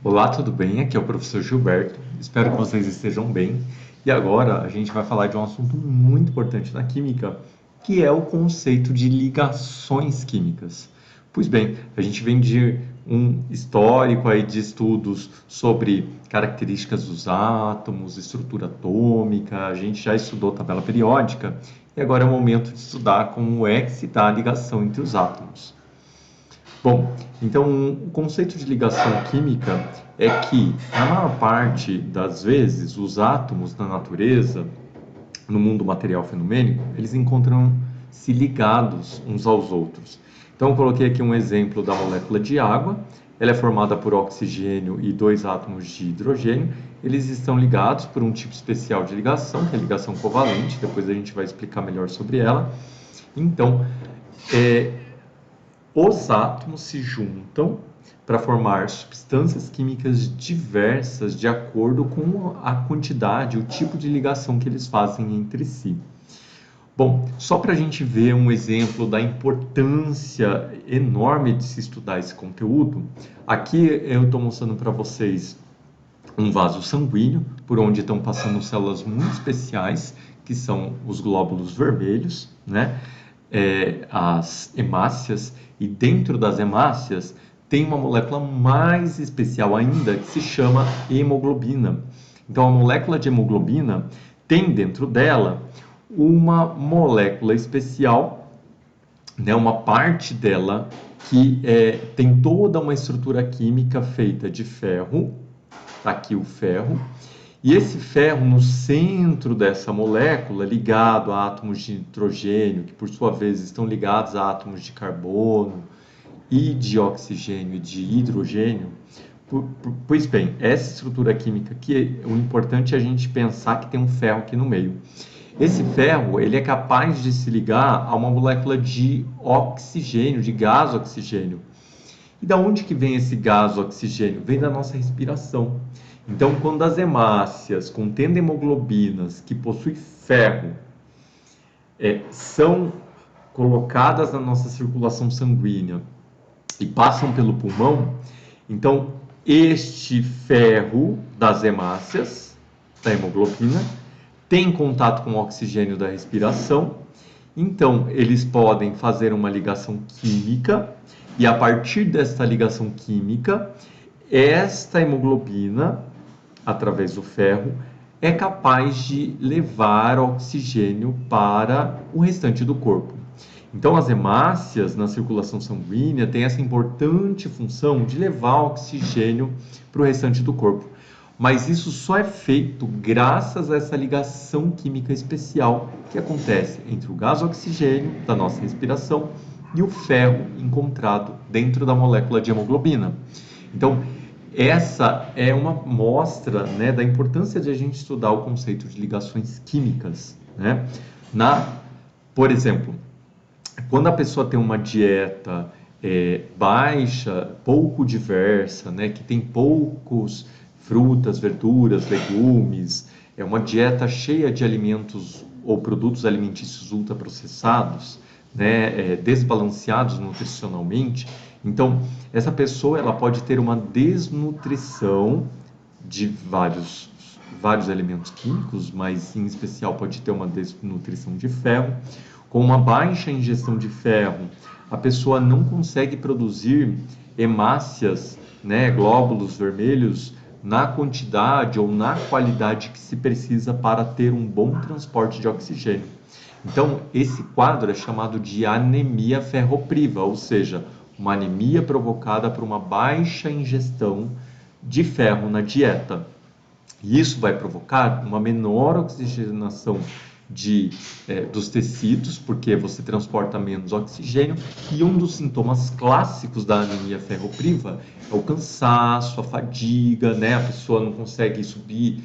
Olá, tudo bem? Aqui é o professor Gilberto. Espero que vocês estejam bem. E agora a gente vai falar de um assunto muito importante na química, que é o conceito de ligações químicas. Pois bem, a gente vem de um histórico aí de estudos sobre características dos átomos, estrutura atômica, a gente já estudou tabela periódica e agora é o momento de estudar como é que se dá a ligação entre os átomos. Bom, então o conceito de ligação química é que, na maior parte das vezes, os átomos na natureza, no mundo material fenomênico, eles encontram-se ligados uns aos outros. Então, eu coloquei aqui um exemplo da molécula de água. Ela é formada por oxigênio e dois átomos de hidrogênio. Eles estão ligados por um tipo especial de ligação, que é a ligação covalente. Depois a gente vai explicar melhor sobre ela. Então, é, os átomos se juntam para formar substâncias químicas diversas de acordo com a quantidade, o tipo de ligação que eles fazem entre si. Bom, só para a gente ver um exemplo da importância enorme de se estudar esse conteúdo, aqui eu estou mostrando para vocês um vaso sanguíneo, por onde estão passando células muito especiais, que são os glóbulos vermelhos, né? As hemácias, e dentro das hemácias tem uma molécula mais especial ainda, que se chama hemoglobina. Então, a molécula de hemoglobina tem dentro dela uma molécula especial, né, uma parte dela que tem toda uma estrutura química feita de ferro. Tá aqui o ferro. E esse ferro no centro dessa molécula, ligado a átomos de nitrogênio, que por sua vez estão ligados a átomos de carbono e de oxigênio e de hidrogênio. Pois bem, essa estrutura química aqui, o importante é a gente pensar que tem um ferro aqui no meio. Esse ferro, ele é capaz de se ligar a uma molécula de oxigênio, de gás oxigênio. E da onde que vem esse gás oxigênio? Vem da nossa respiração. Então, quando as hemácias contendo hemoglobinas que possuem ferro são colocadas na nossa circulação sanguínea e passam pelo pulmão, então este ferro das hemácias, da hemoglobina, tem contato com o oxigênio da respiração, então eles podem fazer uma ligação química e a partir desta ligação química, esta hemoglobina, através do ferro, é capaz de levar oxigênio para o restante do corpo. Então, as hemácias na circulação sanguínea têm essa importante função de levar oxigênio para o restante do corpo. Mas isso só é feito graças a essa ligação química especial que acontece entre o gás oxigênio da nossa respiração e o ferro encontrado dentro da molécula de hemoglobina. Então, essa é uma mostra, né, da importância de a gente estudar o conceito de ligações químicas, né? Por exemplo, quando a pessoa tem uma dieta baixa, pouco diversa, né, que tem poucos frutas, verduras, legumes, é uma dieta cheia de alimentos ou produtos alimentícios ultraprocessados, né, desbalanceados nutricionalmente, então essa pessoa ela pode ter uma desnutrição de vários elementos químicos, mas em especial pode ter uma desnutrição de ferro. Com uma baixa ingestão de ferro, a pessoa não consegue produzir hemácias, né, glóbulos vermelhos, na quantidade ou na qualidade que se precisa para ter um bom transporte de oxigênio. Então, esse quadro é chamado de anemia ferropriva, ou seja, uma anemia provocada por uma baixa ingestão de ferro na dieta. E isso vai provocar uma menor oxigenação dos tecidos, porque você transporta menos oxigênio, e um dos sintomas clássicos da anemia ferropriva é o cansaço, a fadiga, né? A pessoa não consegue subir,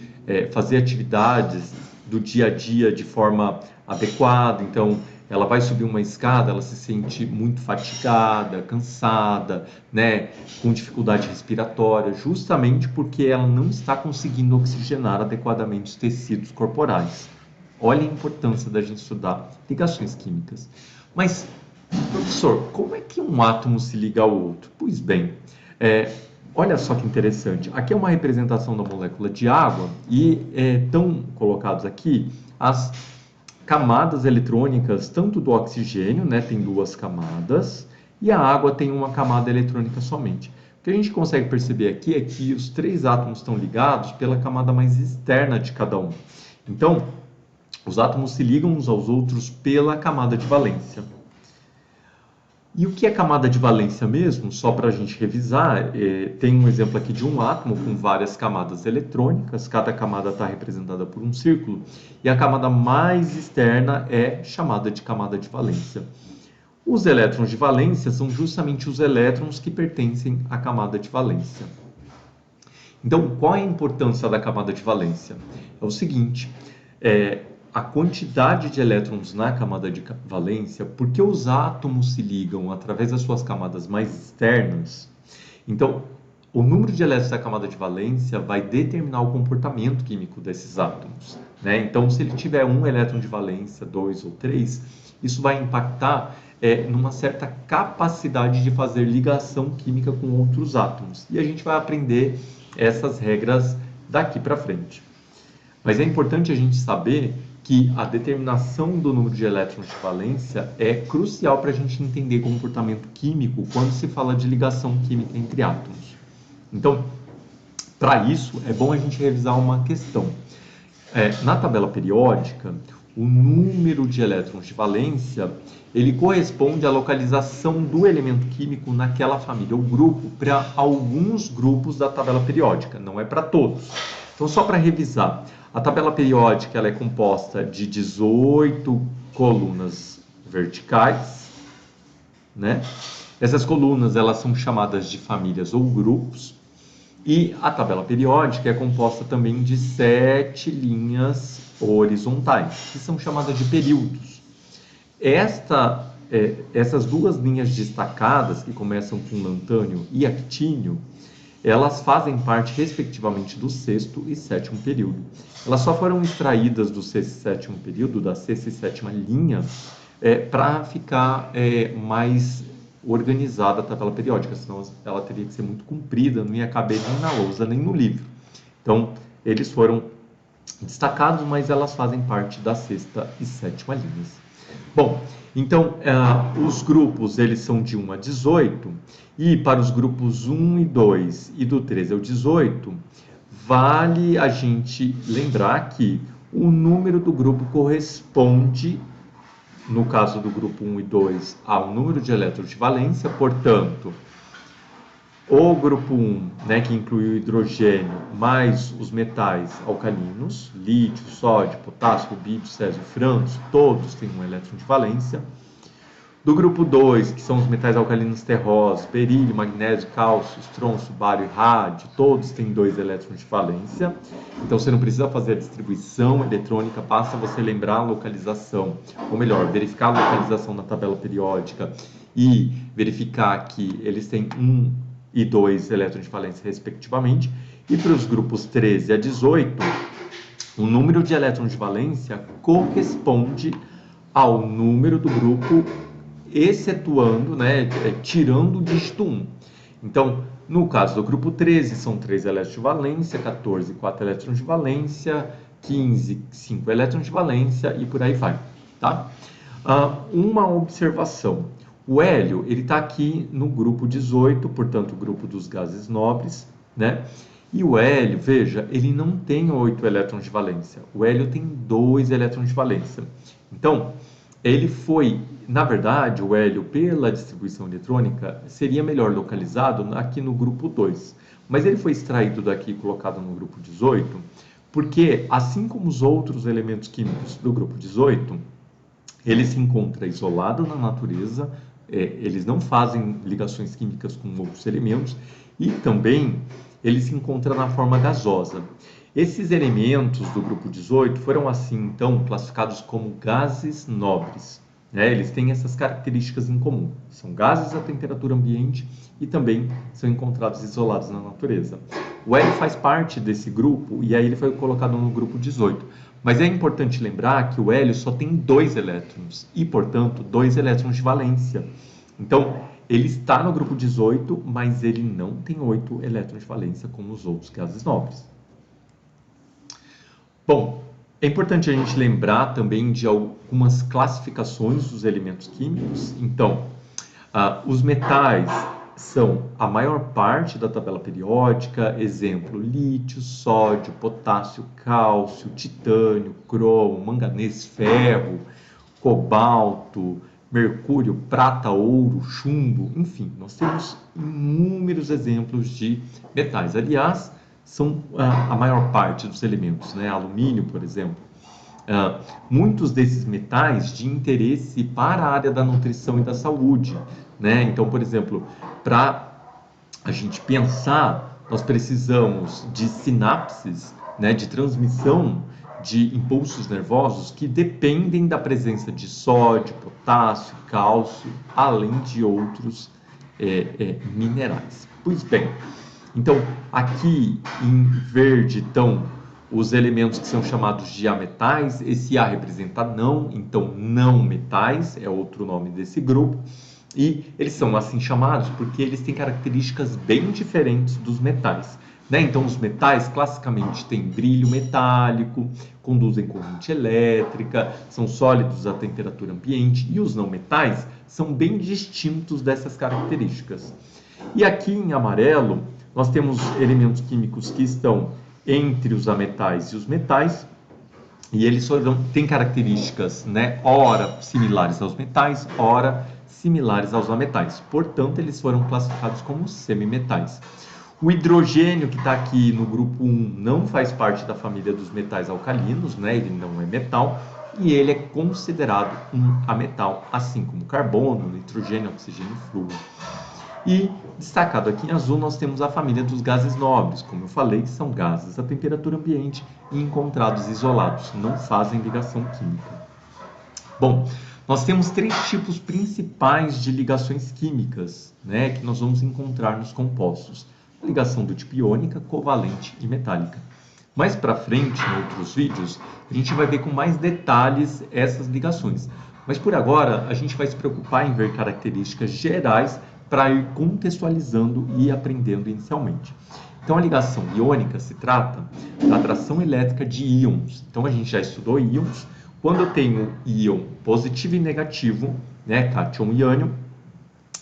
fazer atividades do dia a dia de forma adequada, então ela vai subir uma escada, ela se sente muito fatigada, cansada, né, com dificuldade respiratória, justamente porque ela não está conseguindo oxigenar adequadamente os tecidos corporais. Olha a importância da gente estudar ligações químicas. Mas, professor, como é que um átomo se liga ao outro? Pois bem, olha só que interessante. Aqui é uma representação da molécula de água e estão colocados aqui as camadas eletrônicas, tanto do oxigênio, né, tem duas camadas, e a água tem uma camada eletrônica somente. O que a gente consegue perceber aqui é que os três átomos estão ligados pela camada mais externa de cada um. Então, os átomos se ligam uns aos outros pela camada de valência. E o que é camada de valência mesmo? Só para a gente revisar, tem um exemplo aqui de um átomo com várias camadas eletrônicas, cada camada está representada por um círculo, e a camada mais externa é chamada de camada de valência. Os elétrons de valência são justamente os elétrons que pertencem à camada de valência. Então, qual é a importância da camada de valência? É o seguinte, a quantidade de elétrons na camada de valência, porque os átomos se ligam através das suas camadas mais externas, então o número de elétrons da camada de valência vai determinar o comportamento químico desses átomos, né? Então, se ele tiver um elétron de valência, 2 ou 3, isso vai impactar numa certa capacidade de fazer ligação química com outros átomos. E a gente vai aprender essas regras daqui para frente. Mas é importante a gente saber que a determinação do número de elétrons de valência é crucial para a gente entender comportamento químico quando se fala de ligação química entre átomos. Então, para isso, é bom a gente revisar uma questão. Na tabela periódica, o número de elétrons de valência, ele corresponde à localização do elemento químico naquela família, ou grupo, para alguns grupos da tabela periódica, não é para todos. Então, só para revisar, a tabela periódica ela é composta de 18 colunas verticais, né? Essas colunas elas são chamadas de famílias ou grupos, e a tabela periódica é composta também de 7 linhas horizontais, que são chamadas de períodos. Essas duas linhas destacadas, que começam com lantânio e actínio, elas fazem parte, respectivamente, do sexto e sétimo período. Elas só foram extraídas do sexto e sétimo período, da sexta e sétima linha, para ficar mais organizada a tabela periódica, senão ela teria que ser muito comprida, não ia caber nem na lousa, nem no livro. Então, eles foram destacados, mas elas fazem parte da sexta e sétima linhas. Bom, então, os grupos, eles são de 1 a 18, e para os grupos 1 e 2 e do 13 ao 18, vale a gente lembrar que o número do grupo corresponde, no caso do grupo 1 e 2, ao número de elétrons de valência, portanto, o grupo 1, né, que inclui o hidrogênio, mais os metais alcalinos, lítio, sódio, potássio, rubídio, césio e frâncio, todos têm um elétron de valência. Do grupo 2, que são os metais alcalinos terrosos, berílio, magnésio, cálcio, estrôncio, bário e rádio, todos têm 2 elétrons de valência. Então você não precisa fazer a distribuição eletrônica, basta você lembrar a localização, ou melhor, verificar a localização na tabela periódica e verificar que eles têm 1 e 2 elétrons de valência respectivamente. E para os grupos 13 a 18, o número de elétrons de valência corresponde ao número do grupo, excetuando, né, tirando o dígito 1. Então, no caso do grupo 13, são 3 elétrons de valência, 14, 4 elétrons de valência, 15, 5 elétrons de valência e por aí vai, tá? Uma observação. O hélio, ele está aqui no grupo 18, portanto, o grupo dos gases nobres, né? E o hélio, veja, ele não tem 8 elétrons de valência. O hélio tem 2 elétrons de valência. Então, ele foi, na verdade, o hélio, pela distribuição eletrônica, seria melhor localizado aqui no grupo 2. Mas ele foi extraído daqui e colocado no grupo 18, porque, assim como os outros elementos químicos do grupo 18, ele se encontra isolado na natureza, eles não fazem ligações químicas com outros elementos, e também ele se encontra na forma gasosa. Esses elementos do grupo 18 foram assim, então, classificados como gases nobres, né? Eles têm essas características em comum. São gases a temperatura ambiente e também são encontrados isolados na natureza. O hélio faz parte desse grupo e aí ele foi colocado no grupo 18. Mas é importante lembrar que o hélio só tem 2 elétrons e, portanto, 2 elétrons de valência. Então, ele está no grupo 18, mas ele não tem 8 elétrons de valência como os outros gases nobres. Bom, é importante a gente lembrar também de algumas classificações dos elementos químicos. Então, os metais são a maior parte da tabela periódica, exemplo, lítio, sódio, potássio, cálcio, titânio, cromo, manganês, ferro, cobalto, mercúrio, prata, ouro, chumbo, enfim, nós temos inúmeros exemplos de metais. Aliás, são a maior parte dos elementos, né? Alumínio, por exemplo. Muitos desses metais de interesse para a área da nutrição e da saúde, né? Então, por exemplo, para a gente pensar, nós precisamos de sinapses, né? De transmissão de impulsos nervosos que dependem da presença de sódio, potássio, cálcio, além de outros minerais. Pois bem, então aqui em verde estão os elementos que são chamados de ametais. Esse A representa não, então não metais é outro nome desse grupo. E eles são assim chamados porque eles têm características bem diferentes dos metais. Né? Então, os metais classicamente têm brilho metálico, conduzem corrente elétrica, são sólidos à temperatura ambiente, e os não metais são bem distintos dessas características. E aqui em amarelo, nós temos elementos químicos que estão entre os ametais e os metais, e eles têm características, né, ora similares aos metais, ora similares aos ametais. Portanto, eles foram classificados como semimetais. O hidrogênio, que está aqui no grupo 1, não faz parte da família dos metais alcalinos, né? Ele não é metal, e ele é considerado um ametal, assim como carbono, nitrogênio, oxigênio e flúor. E, destacado aqui em azul, nós temos a família dos gases nobres. Como eu falei, são gases a temperatura ambiente e encontrados isolados, não fazem ligação química. Bom, nós temos 3 tipos principais de ligações químicas, né, que nós vamos encontrar nos compostos. A ligação do tipo iônica, covalente e metálica. Mais para frente, em outros vídeos, a gente vai ver com mais detalhes essas ligações. Mas por agora, a gente vai se preocupar em ver características gerais para ir contextualizando e aprendendo inicialmente. Então, a ligação iônica se trata da atração elétrica de íons. Então, a gente já estudou íons. Quando eu tenho íon positivo e negativo, né, cátion e ânion,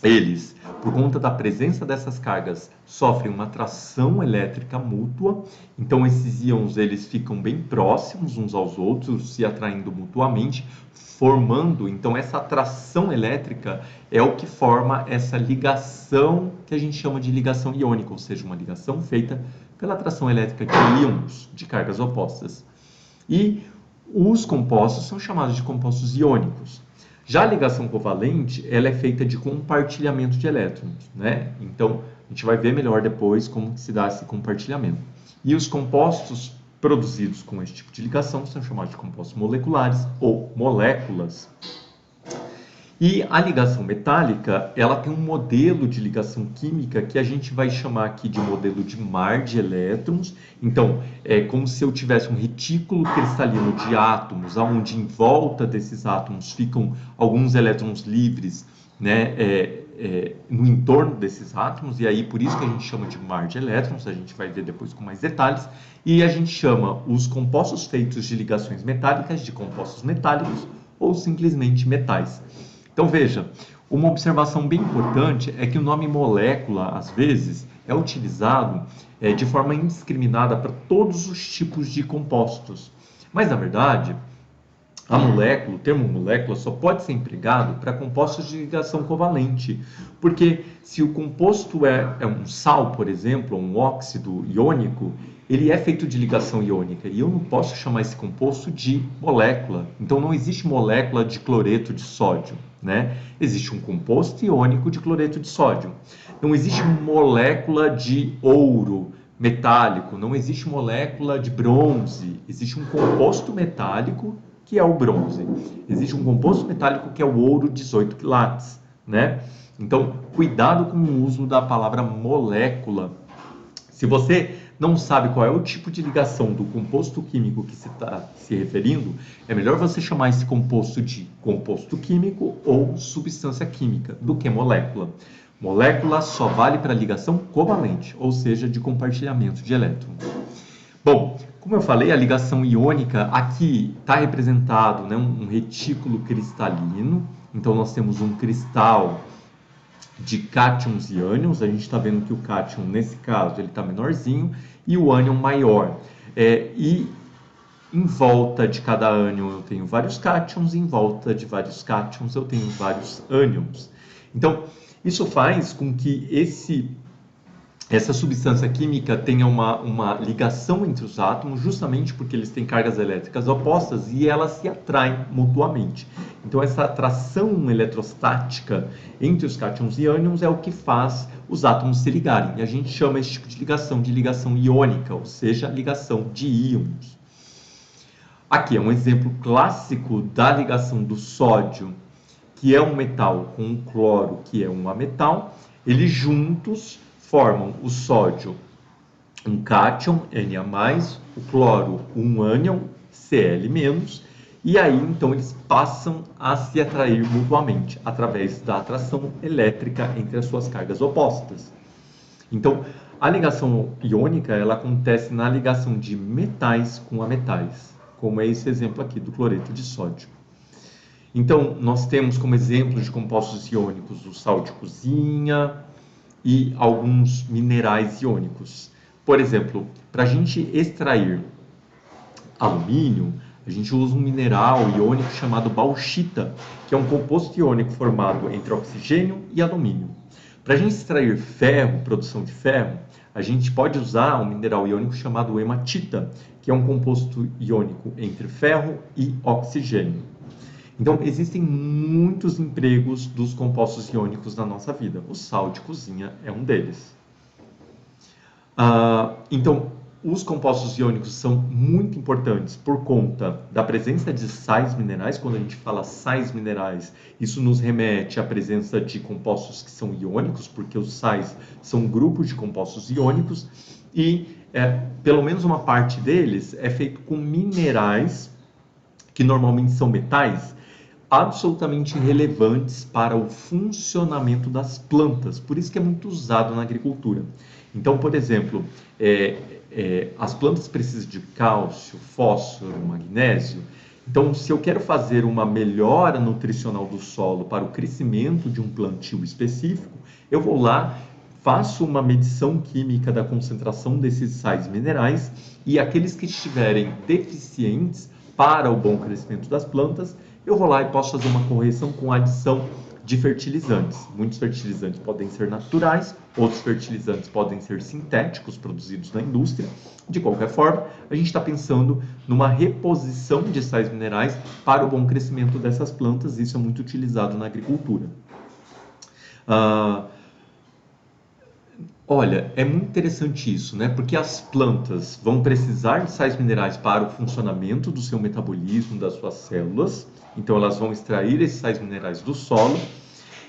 eles, por conta da presença dessas cargas, sofrem uma atração elétrica mútua. Então, esses íons eles ficam bem próximos uns aos outros, se atraindo mutuamente, formando, então, essa atração elétrica é o que forma essa ligação que a gente chama de ligação iônica, ou seja, uma ligação feita pela atração elétrica de íons de cargas opostas. E os compostos são chamados de compostos iônicos. Já a ligação covalente, ela é feita de compartilhamento de elétrons, né? Então, a gente vai ver melhor depois como se dá esse compartilhamento. E os compostos produzidos com esse tipo de ligação são chamados de compostos moleculares ou moléculas. E a ligação metálica, ela tem um modelo de ligação química que a gente vai chamar aqui de modelo de mar de elétrons. Então, é como se eu tivesse um retículo cristalino de átomos, onde em volta desses átomos ficam alguns elétrons livres, né, no entorno desses átomos, e aí por isso que a gente chama de mar de elétrons, a gente vai ver depois com mais detalhes, e a gente chama os compostos feitos de ligações metálicas de compostos metálicos ou simplesmente metais. Então veja, uma observação bem importante é que o nome molécula, às vezes, é utilizado de forma indiscriminada para todos os tipos de compostos. Mas, na verdade, a molécula, o termo molécula, só pode ser empregado para compostos de ligação covalente. Porque se o composto é um sal, por exemplo, ou um óxido iônico, ele é feito de ligação iônica e eu não posso chamar esse composto de molécula. Então não existe molécula de cloreto de sódio, né? Existe um composto iônico de cloreto de sódio. Não existe molécula de ouro metálico, não existe molécula de bronze. Existe um composto metálico que é o bronze. Existe um composto metálico que é o ouro 18 quilates, né? Então, cuidado com o uso da palavra molécula. Se você não sabe qual é o tipo de ligação do composto químico que se está se referindo, é melhor você chamar esse composto de composto químico ou substância química do que molécula. Molécula só vale para ligação covalente, ou seja, de compartilhamento de elétrons. Bom, como eu falei, a ligação iônica aqui está representado, né, um retículo cristalino. Então nós temos um cristal de cátions e ânions. A gente está vendo que o cátion, nesse caso, ele está menorzinho e o ânion maior. E em volta de cada ânion eu tenho vários cátions, e em volta de vários cátions eu tenho vários ânions. Então, isso faz com que essa substância química tenha uma ligação entre os átomos, justamente porque eles têm cargas elétricas opostas e elas se atraem mutuamente. Então, essa atração eletrostática entre os cátions e ânions é o que faz os átomos se ligarem. E a gente chama esse tipo de ligação iônica, ou seja, ligação de íons. Aqui é um exemplo clássico da ligação do sódio, que é um metal, com o cloro, que é um ametal. Eles juntos formam o sódio, um cátion, Na+, o cloro, um ânion, Cl-, e aí então eles passam a se atrair mutuamente, através da atração elétrica entre as suas cargas opostas. Então, a ligação iônica, ela acontece na ligação de metais com ametais, como é esse exemplo aqui do cloreto de sódio. Então, nós temos como exemplo de compostos iônicos o sal de cozinha e alguns minerais iônicos. Por exemplo, para a gente extrair alumínio, a gente usa um mineral iônico chamado bauxita, que é um composto iônico formado entre oxigênio e alumínio. Para a gente extrair ferro, produção de ferro, a gente pode usar um mineral iônico chamado hematita, que é um composto iônico entre ferro e oxigênio. Então, existem muitos empregos dos compostos iônicos na nossa vida. O sal de cozinha é um deles. Então, os compostos iônicos são muito importantes por conta da presença de sais minerais. Quando a gente fala sais minerais, isso nos remete à presença de compostos que são iônicos, porque os sais são grupos de compostos iônicos e pelo menos uma parte deles é feito com minerais, que normalmente são metais, absolutamente relevantes para o funcionamento das plantas. Por isso que é muito usado na agricultura. Então, por exemplo, as plantas precisam de cálcio, fósforo, magnésio. Então, se eu quero fazer uma melhora nutricional do solo para o crescimento de um plantio específico, eu vou lá, faço uma medição química da concentração desses sais minerais e aqueles que estiverem deficientes para o bom crescimento das plantas, eu vou lá e posso fazer uma correção com adição de fertilizantes. Muitos fertilizantes podem ser naturais, outros fertilizantes podem ser sintéticos, produzidos na indústria. De qualquer forma, a gente está pensando numa reposição de sais minerais para o bom crescimento dessas plantas. Isso é muito utilizado na agricultura. Olha, é muito interessante isso, né? Porque as plantas vão precisar de sais minerais para o funcionamento do seu metabolismo, das suas células. Então, elas vão extrair esses sais minerais do solo.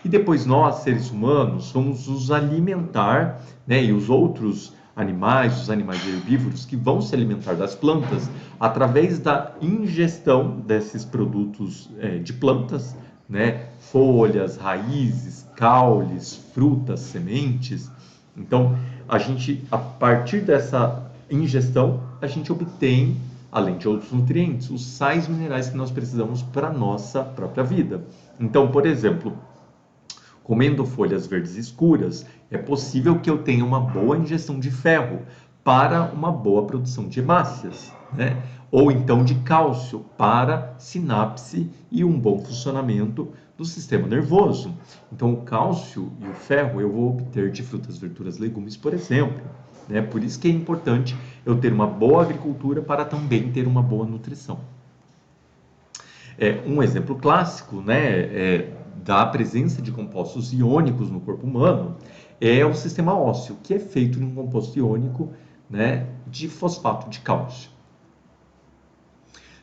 E depois nós, seres humanos, vamos os alimentar, né? E os outros animais, os animais herbívoros, que vão se alimentar das plantas, através da ingestão desses produtos de plantas, né? Folhas, raízes, caules, frutas, sementes. Então, a partir dessa ingestão, a gente obtém, além de outros nutrientes, os sais minerais que nós precisamos para a nossa própria vida. Então, por exemplo, comendo folhas verdes escuras, é possível que eu tenha uma boa ingestão de ferro para uma boa produção de hemácias, né? Ou então de cálcio para sinapse e um bom funcionamento do sistema nervoso. Então, o cálcio e o ferro eu vou obter de frutas, verduras, legumes, por exemplo, né? Por isso que é importante eu ter uma boa agricultura para também ter uma boa nutrição. Um exemplo clássico, né, da presença de compostos iônicos no corpo humano é o sistema ósseo, que é feito de um composto iônico, né, de fosfato de cálcio.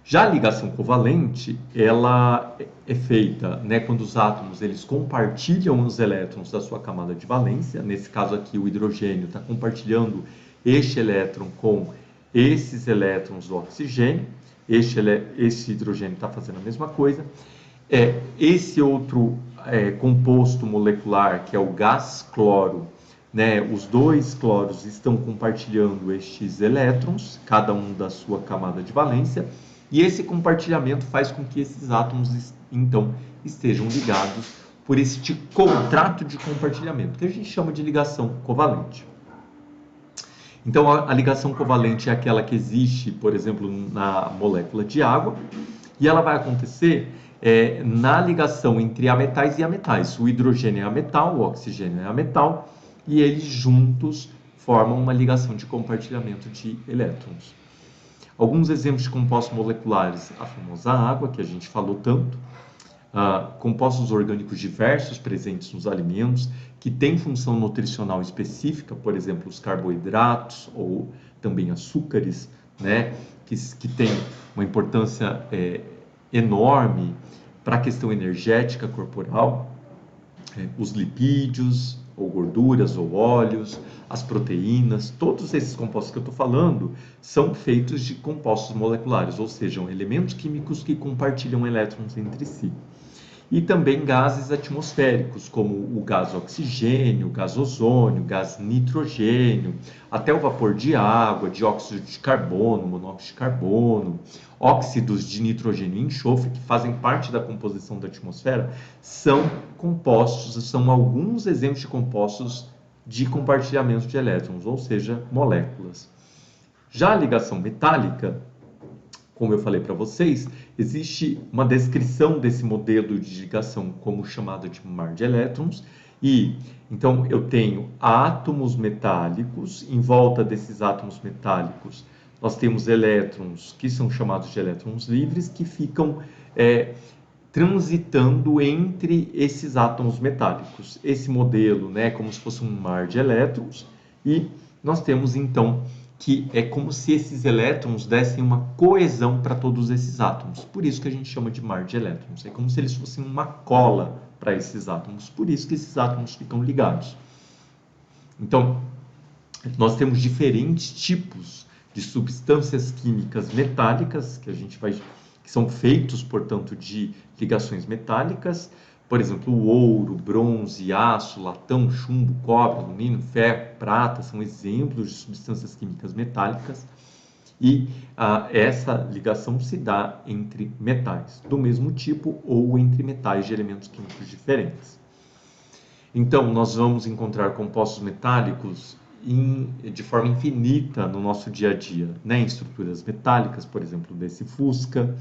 Já a ligação covalente, ela é feita, né, quando os átomos eles compartilham os elétrons da sua camada de valência. Nesse caso aqui, o hidrogênio está compartilhando este elétron com esses elétrons do oxigênio, esse hidrogênio está fazendo a mesma coisa. Esse outro composto molecular, que é o gás cloro, né, os dois cloros estão compartilhando estes elétrons, cada um da sua camada de valência, e esse compartilhamento faz com que esses átomos, então, estejam ligados por este contrato de compartilhamento, que a gente chama de ligação covalente. Então, a ligação covalente é aquela que existe, por exemplo, na molécula de água, e ela vai acontecer na ligação entre ametais e ametais. O hidrogênio é ametal, o oxigênio é ametal, e eles juntos formam uma ligação de compartilhamento de elétrons. Alguns exemplos de compostos moleculares, a famosa água, que a gente falou tanto, compostos orgânicos diversos presentes nos alimentos, que têm função nutricional específica, por exemplo, os carboidratos ou também açúcares, né, que têm uma importância enorme para a questão energética corporal, os lipídios, ou gorduras, ou óleos, as proteínas, todos esses compostos que eu estou falando são feitos de compostos moleculares, ou seja, elementos químicos que compartilham elétrons entre si. E também gases atmosféricos, como o gás oxigênio, o gás ozônio, o gás nitrogênio, até o vapor de água, dióxido de carbono, monóxido de carbono, óxidos de nitrogênio e enxofre, que fazem parte da composição da atmosfera, são compostos, são alguns exemplos de compostos de compartilhamento de elétrons, ou seja, moléculas. Já a ligação metálica, como eu falei para vocês, existe uma descrição desse modelo de ligação como chamado de mar de elétrons, e então eu tenho átomos metálicos, em volta desses átomos metálicos nós temos elétrons que são chamados de elétrons livres, que ficam transitando entre esses átomos metálicos. Esse modelo, né, é como se fosse um mar de elétrons, e nós temos então que é como se esses elétrons dessem uma coesão para todos esses átomos. Por isso que a gente chama de mar de elétrons. É como se eles fossem uma cola para esses átomos. Por isso que esses átomos ficam ligados. Então, nós temos diferentes tipos de substâncias químicas metálicas que são feitos, portanto, de ligações metálicas. Por exemplo, o ouro, bronze, aço, latão, chumbo, cobre, alumínio, ferro, prata, são exemplos de substâncias químicas metálicas. E essa ligação se dá entre metais do mesmo tipo ou entre metais de elementos químicos diferentes. Então, nós vamos encontrar compostos metálicos de forma infinita no nosso dia a dia, né? Em estruturas metálicas, por exemplo, desse Fusca.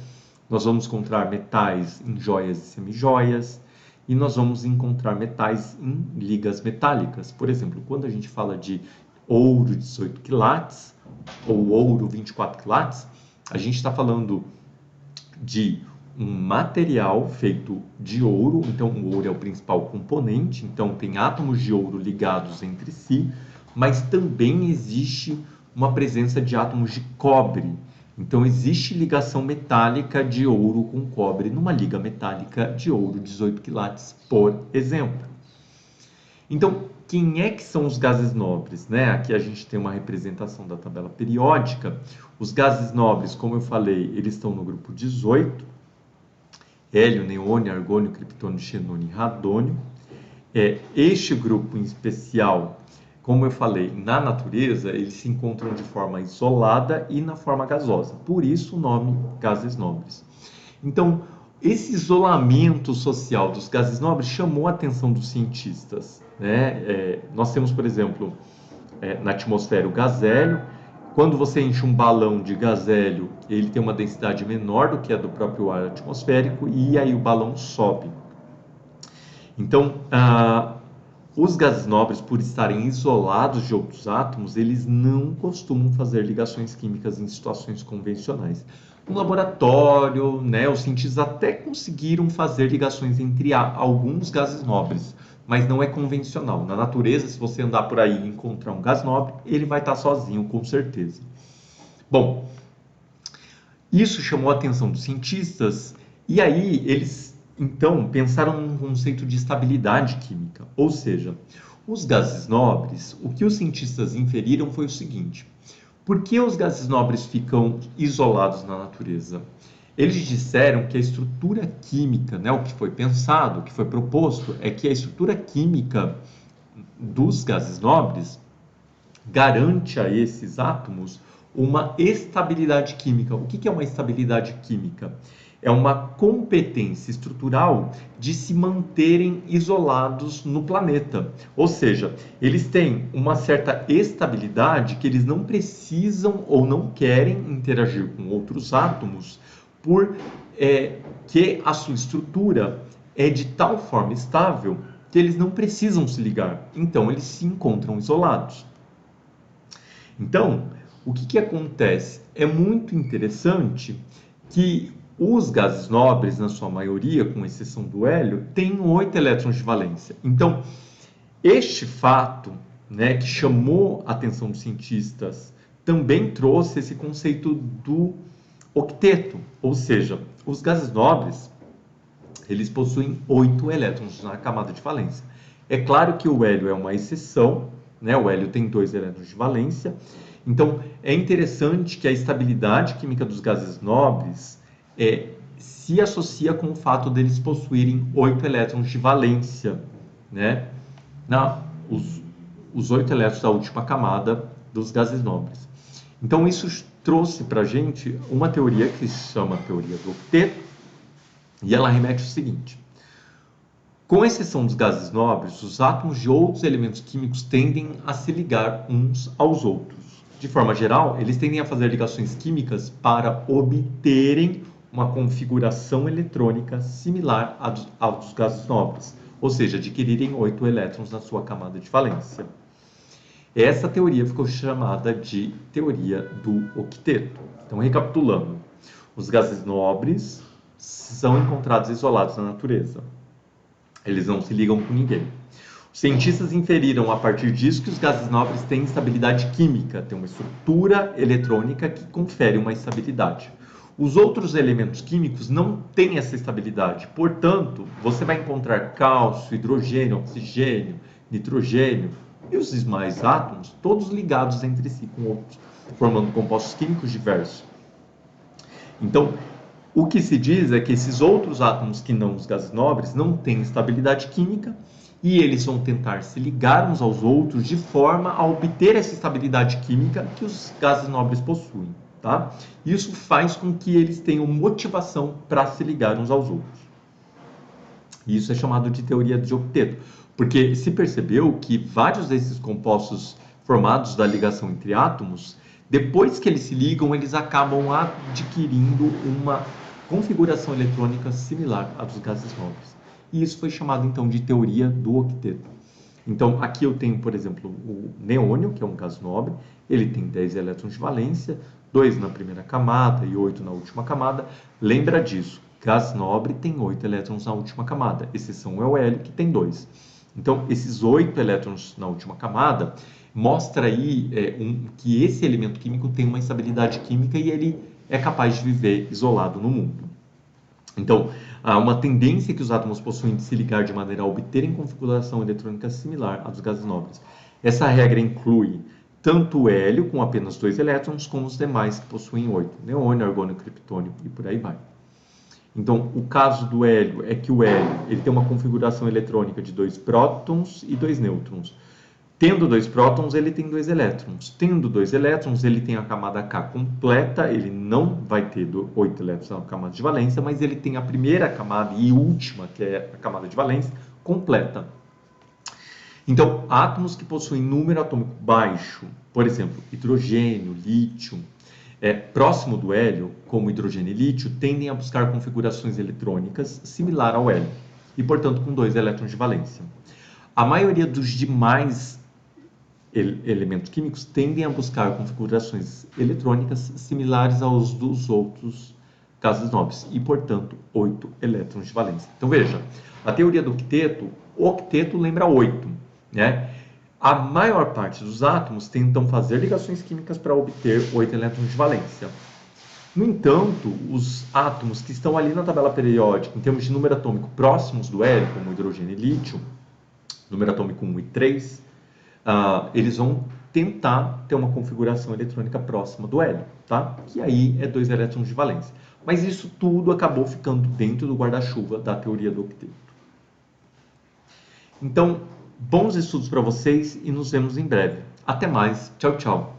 Nós vamos encontrar metais em joias e semijoias. E nós vamos encontrar metais em ligas metálicas. Por exemplo, quando a gente fala de ouro 18 quilates ou ouro 24 quilates, a gente está falando de um material feito de ouro. Então, o ouro é o principal componente. Então, tem átomos de ouro ligados entre si, mas também existe uma presença de átomos de cobre. Então, existe ligação metálica de ouro com cobre numa liga metálica de ouro 18 quilates, por exemplo. Então, quem é que são os gases nobres, né? Aqui a gente tem uma representação da tabela periódica. Os gases nobres, como eu falei, eles estão no grupo 18. Hélio, neônio, argônio, criptônio, xenônio e radônio. Este grupo em especial, como eu falei, na natureza, eles se encontram de forma isolada e na forma gasosa. Por isso o nome gases nobres. Então, esse isolamento social dos gases nobres chamou a atenção dos cientistas, né? Nós temos, por exemplo, na atmosfera o gás hélio. Quando você enche um balão de gás hélio, ele tem uma densidade menor do que a do próprio ar atmosférico e aí o balão sobe. Então, os gases nobres, por estarem isolados de outros átomos, eles não costumam fazer ligações químicas em situações convencionais. No laboratório, né, os cientistas até conseguiram fazer ligações entre alguns gases nobres, mas não é convencional. Na natureza, se você andar por aí e encontrar um gás nobre, ele vai estar sozinho, com certeza. Bom, isso chamou a atenção dos cientistas, e aí eles então pensaram num conceito de estabilidade química, ou seja, Os gases nobres, o que os cientistas inferiram foi o seguinte: por que os gases nobres ficam isolados na natureza? Eles disseram que a estrutura química, né, o que foi pensado, o que foi proposto, é que a estrutura química dos gases nobres garante a esses átomos uma estabilidade química. O que é uma estabilidade química? É uma competência estrutural de se manterem isolados no planeta. Ou seja, eles têm uma certa estabilidade que eles não precisam ou não querem interagir com outros átomos, que a sua estrutura é de tal forma estável que eles não precisam se ligar. Então, eles se encontram isolados. Então, o que acontece? É muito interessante que os gases nobres, na sua maioria, com exceção do hélio, têm 8 elétrons de valência. Então, este fato, né, que chamou a atenção dos cientistas, também trouxe esse conceito do octeto, ou seja, os gases nobres, eles possuem 8 elétrons na camada de valência. É claro que o hélio é uma exceção, né? O hélio tem 2 elétrons de valência. Então, é interessante que a estabilidade química dos gases nobres se associa com o fato deles possuírem 8 elétrons de valência, né? Os 8 elétrons da última camada dos gases nobres. Então, isso trouxe para a gente uma teoria que se chama teoria do octeto, e ela remete ao seguinte: com exceção dos gases nobres, os átomos de outros elementos químicos tendem a se ligar uns aos outros. De forma geral, eles tendem a fazer ligações químicas para obterem uma configuração eletrônica similar à dos gases nobres, ou seja, adquirirem 8 elétrons na sua camada de valência. Essa teoria ficou chamada de teoria do octeto. Então, recapitulando, os gases nobres são encontrados isolados na natureza. Eles não se ligam com ninguém. Os cientistas inferiram a partir disso que os gases nobres têm estabilidade química, têm uma estrutura eletrônica que confere uma estabilidade. Os outros elementos químicos não têm essa estabilidade, portanto, você vai encontrar cálcio, hidrogênio, oxigênio, nitrogênio e os demais átomos, todos ligados entre si com outros, formando compostos químicos diversos. Então, o que se diz é que esses outros átomos que não os gases nobres não têm estabilidade química e eles vão tentar se ligar uns aos outros de forma a obter essa estabilidade química que os gases nobres possuem, tá? Isso faz com que eles tenham motivação para se ligar uns aos outros. Isso é chamado de teoria de octeto, porque se percebeu que vários desses compostos formados da ligação entre átomos, depois que eles se ligam, eles acabam adquirindo uma configuração eletrônica similar à dos gases nobres. E isso foi chamado então de teoria do octeto. Então aqui eu tenho, por exemplo, o neônio, que é um gás nobre, ele tem 10 elétrons de valência, 2 na primeira camada e 8 na última camada. Lembra disso, gás nobre tem 8 elétrons na última camada, exceção é o hélio, que tem 2. Então esses 8 elétrons na última camada mostra aí que esse elemento químico tem uma estabilidade química e ele é capaz de viver isolado no mundo. Então, há uma tendência que os átomos possuem de se ligar de maneira a obterem configuração eletrônica similar à dos gases nobres. Essa regra inclui tanto o hélio, com apenas 2 elétrons, como os demais que possuem 8, neônio, argônio, criptônio e por aí vai. Então, o caso do hélio é que o hélio ele tem uma configuração eletrônica de 2 prótons e 2 nêutrons. Tendo 2 prótons, ele tem 2 elétrons. Tendo 2 elétrons, ele tem a camada K completa, ele não vai ter 8 elétrons na camada de valência, mas ele tem a primeira camada e última, que é a camada de valência, completa. Então, átomos que possuem número atômico baixo, por exemplo, hidrogênio, lítio, próximo do hélio, como hidrogênio e lítio, tendem a buscar configurações eletrônicas similar ao hélio, e, portanto, com 2 elétrons de valência. A maioria dos demais elementos químicos tendem a buscar configurações eletrônicas similares aos dos outros gases nobres e, portanto, 8 elétrons de valência. Então, veja, a teoria do octeto, o octeto lembra 8, né? A maior parte dos átomos tentam fazer ligações químicas para obter 8 elétrons de valência. No entanto, os átomos que estão ali na tabela periódica, em termos de número atômico próximos do hélio, como hidrogênio e lítio, número atômico 1 e 3, eles vão tentar ter uma configuração eletrônica próxima do hélio, tá? Que aí é 2 elétrons de valência. Mas isso tudo acabou ficando dentro do guarda-chuva da teoria do octeto. Então, bons estudos para vocês e nos vemos em breve. Até mais. Tchau, tchau.